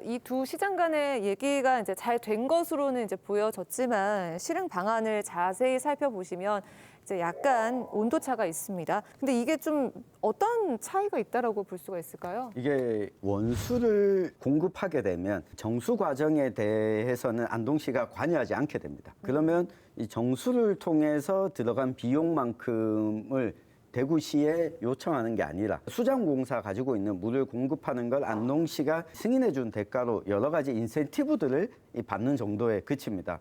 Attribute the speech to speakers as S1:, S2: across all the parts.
S1: 이 두 시장 간의 얘기가 이제 잘 된 것으로는 이제 보여졌지만 실행 방안을 자세히 살펴보시면 이제 약간 온도차가 있습니다. 근데 이게 좀 어떤 차이가 있다라고 볼 수가 있을까요?
S2: 이게 원수를 공급하게 되면 정수 과정에 대해서는 안동시가 관여하지 않게 됩니다. 그러면 이 정수를 통해서 들어간 비용만큼을 대구시에 요청하는 게 아니라 수장공사 가지고 있는 물을 공급하는 걸 안동시가 승인해 준 대가로 여러 가지 인센티브들을 받는 정도에 그칩니다.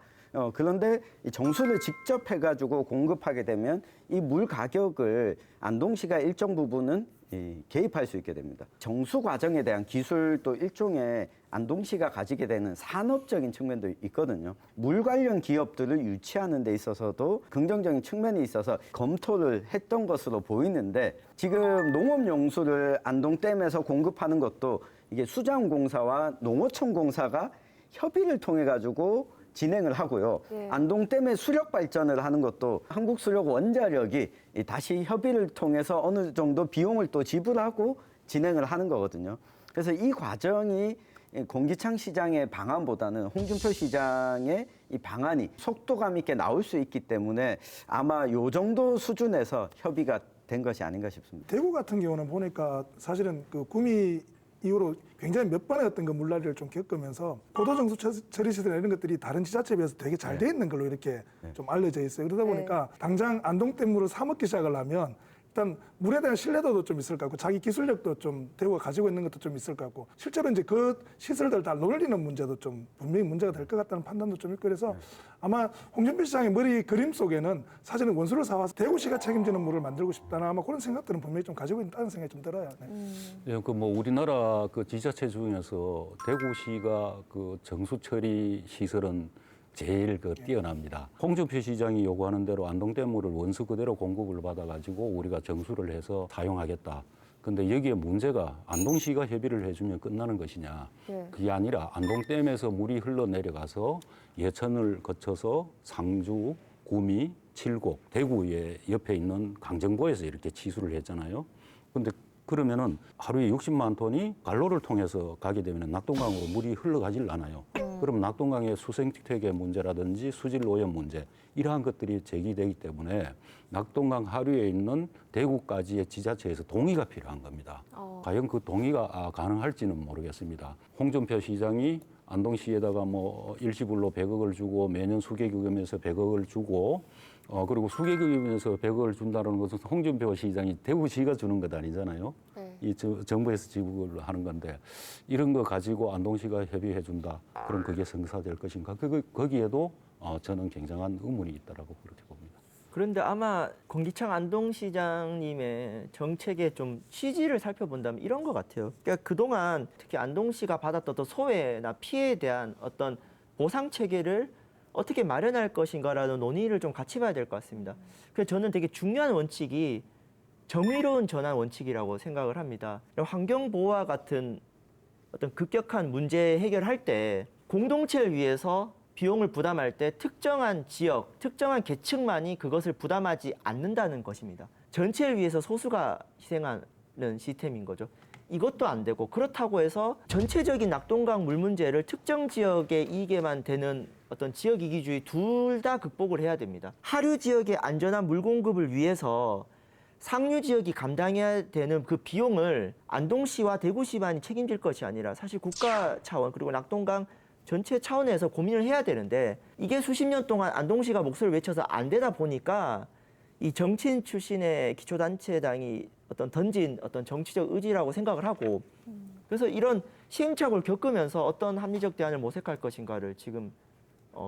S2: 그런데 이 정수를 직접 해가지고 공급하게 되면 이 물 가격을 안동시가 일정 부분은 개입할 수 있게 됩니다. 정수 과정에 대한 기술도 일종의 안동시가 가지게 되는 산업적인 측면도 있거든요. 물 관련 기업들을 유치하는 데 있어서도 긍정적인 측면이 있어서 검토를 했던 것으로 보이는데 지금 농업용수를 안동댐에서 공급하는 것도 이게 수자원공사와 농어촌공사가 협의를 통해 가지고 진행을 하고요.
S1: 예.
S2: 안동댐의 수력 발전을 하는 것도 한국수력원자력이 다시 협의를 통해서 어느 정도 비용을 또 지불하고 진행을 하는 거거든요. 그래서 이 과정이 공기창 시장의 방안보다는 홍준표 시장의 이 방안이 속도감 있게 나올 수 있기 때문에 아마 요 정도 수준에서 협의가 된 것이 아닌가 싶습니다.
S3: 대구 같은 경우는 보니까 사실은 그 구미 이후로 굉장히 몇 번의 어떤 그 물난리를 좀 겪으면서 고도정수 처리 시설 이런 것들이 다른 지자체에 비해서 되게 잘 돼 있는 걸로 이렇게 좀 알려져 있어요. 그러다 보니까 당장 안동댐 물을 사 먹기 시작을 하면 일단 물에 대한 신뢰도도 좀 있을 것 같고 자기 기술력도 좀 대구가 가지고 있는 것도 좀 있을 것 같고 실제로 이제 그 시설들 다 놀리는 문제도 좀 분명히 문제가 될 것 같다는 판단도 좀 있고 그래서 아마 홍준표 시장의 머리 그림 속에는 사실은 원수를 사와서 대구시가 책임지는 물을 만들고 싶다는 아마 그런 생각들은 분명히 좀 가지고 있다는 생각이 좀 들어요. 네.
S4: 예, 그 뭐 우리나라 그 지자체 중에서 대구시가 그 정수 처리 시설은 제일 그 뛰어납니다. 홍준표 시장이 요구하는 대로 안동댐물을 원수 그대로 공급을 받아가지고 우리가 정수를 해서 사용하겠다. 근데 여기에 문제가 안동시가 협의를 해주면 끝나는 것이냐.
S1: 네.
S4: 그게 아니라 안동댐에서 물이 흘러내려가서 예천을 거쳐서 상주, 구미, 칠곡, 대구의 옆에 있는 강정보에서 이렇게 치수를 했잖아요. 근데 그러면은 하루에 60만 톤이 갈로를 통해서 가게 되면 낙동강으로 물이 흘러가질 않아요. 그럼 낙동강의 수생태계 문제라든지 수질 오염 문제 이러한 것들이 제기되기 때문에 낙동강 하류에 있는 대구까지의 지자체에서 동의가 필요한 겁니다. 과연 그 동의가 가능할지는 모르겠습니다. 홍준표 시장이 안동시에다가 뭐 일시불로 100억을 주고 매년 수계기금에서 100억을 주고 그리고 수계기금에서 100억을 준다는 것은 홍준표 시장이 대구시가 주는 것 아니잖아요.
S1: 네.
S4: 이 정부에서 지급을 하는 건데 이런 거 가지고 안동시가 협의해 준다. 그럼 그게 성사될 것인가? 거기에도 저는 굉장한 의문이 있다라고 그렇게 봅니다.
S5: 그런데 아마 공기창 안동시장님의 정책의 좀 취지를 살펴본다면 이런 것 같아요. 그러니까 그동안 특히 안동시가 받았던 어떤 소외나 피해에 대한 어떤 보상 체계를 어떻게 마련할 것인가라는 논의를 좀 같이 봐야 될 것 같습니다. 그래서 저는 되게 중요한 원칙이 정의로운 전환 원칙이라고 생각을 합니다. 환경보호와 같은 어떤 급격한 문제 해결할 때 공동체를 위해서 비용을 부담할 때 특정한 지역, 특정한 계층만이 그것을 부담하지 않는다는 것입니다. 전체를 위해서 소수가 희생하는 시스템인 거죠. 이것도 안 되고 그렇다고 해서 전체적인 낙동강 물 문제를 특정 지역의 이익에만 되는 어떤 지역 이기주의 둘 다 극복을 해야 됩니다. 하류 지역의 안전한 물 공급을 위해서 상류 지역이 감당해야 되는 그 비용을 안동시와 대구시만이 책임질 것이 아니라 사실 국가 차원 그리고 낙동강 전체 차원에서 고민을 해야 되는데 이게 수십 년 동안 안동시가 목소리를 외쳐서 안 되다 보니까 이 정치인 출신의 기초단체당이 어떤 던진 어떤 정치적 의지라고 생각을 하고 그래서 이런 시행착오를 겪으면서 어떤 합리적 대안을 모색할 것인가를 지금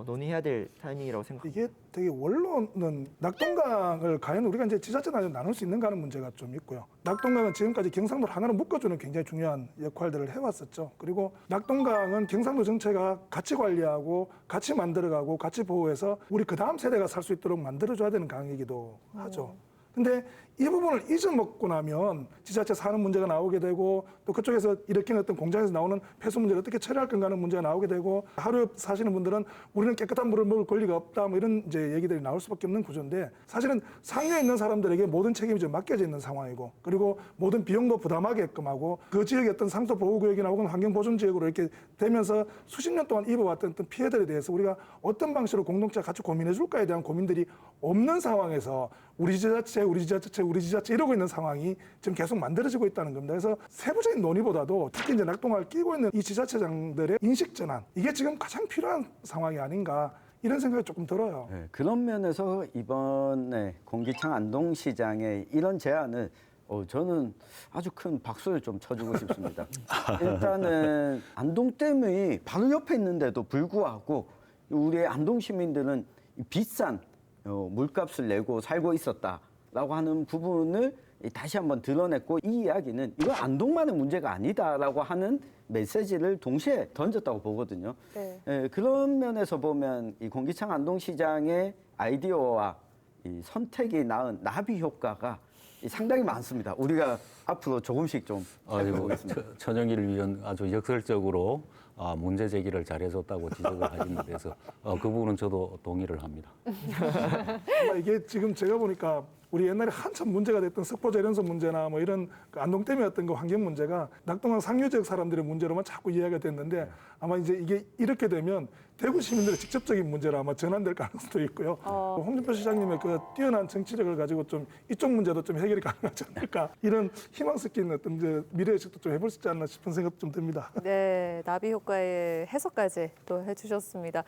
S5: 논의해야 될 타이밍이라고 생각합니다.
S3: 이게 되게 원로는 낙동강을 과연 우리가 이제 지자체나 나눌 수 있는가 하는 문제가 좀 있고요. 낙동강은 지금까지 경상도를 하나로 묶어주는 굉장히 중요한 역할들을 해왔었죠. 그리고 낙동강은 경상도 전체가 같이 관리하고 같이 만들어가고 같이 보호해서 우리 그 다음 세대가 살 수 있도록 만들어줘야 되는 강이기도 하죠. 근데 이 부분을 잊어먹고 나면 지자체 사는 문제가 나오게 되고 또 그쪽에서 일으키는 어떤 공장에서 나오는 폐수 문제를 어떻게 처리할 건가 하는 문제가 나오게 되고 하루에 사시는 분들은 우리는 깨끗한 물을 먹을 권리가 없다 뭐 이런 이제 얘기들이 나올 수밖에 없는 구조인데 사실은 상류에 있는 사람들에게 모든 책임이 좀 맡겨져 있는 상황이고 그리고 모든 비용도 부담하게끔 하고 그 지역의 어떤 상도 보호구역이나 혹은 환경보존지역으로 이렇게 되면서 수십 년 동안 입어왔던 어떤 피해들에 대해서 우리가 어떤 방식으로 공동체가 같이 고민해 줄까에 대한 고민들이 없는 상황에서 우리 지자체 이러고 있는 상황이 지금 계속 만들어지고 있다는 겁니다. 그래서 세부적인 논의보다도 특히 이제 낙동강을 끼고 있는 이 지자체장들의 인식 전환 이게 지금 가장 필요한 상황이 아닌가 이런 생각이 조금 들어요.
S2: 네, 그런 면에서 이번에 공기청 안동시장의 이런 제안을 저는 아주 큰 박수를 좀 쳐주고 싶습니다. 일단은 안동댐이 바로 옆에 있는데도 불구하고 우리 안동 시민들은 비싼 물값을 내고 살고 있었다라고 하는 부분을 다시 한번 드러냈고 이 이야기는 이건 안동만의 문제가 아니다라고 하는 메시지를 동시에 던졌다고 보거든요.
S1: 네.
S2: 그런 면에서 보면 이 공기청 안동시장의 아이디어와 이 선택이 낳은 나비 효과가 상당히 많습니다. 우리가 앞으로 조금씩 좀 살펴보겠습니다.
S4: 천영일 위원 아주 역설적으로 문제 제기를 잘해줬다고 지적을 하시는 데서 그 부분은 저도 동의를 합니다.
S3: 아마 이게 지금 제가 보니까 우리 옛날에 한참 문제가 됐던 석포재련소 문제나 뭐 이런 그 안동댐이었던 그 환경 문제가 낙동강 상류 지역 사람들의 문제로만 자꾸 이야기가 됐는데 아마 이제 이게 이렇게 되면 대구 시민들의 직접적인 문제로 아마 전환될 가능성도 있고요. 홍준표 시장님의 그 뛰어난 정치력을 가지고 좀 이쪽 문제도 좀 해결이 가능하지 않을까 이런 희망 섞인 어떤 이제 미래의식도 좀 해볼 수 있지 않나 싶은 생각도 좀 듭니다.
S1: 네, 나비 효과의 해석까지 또 해주셨습니다.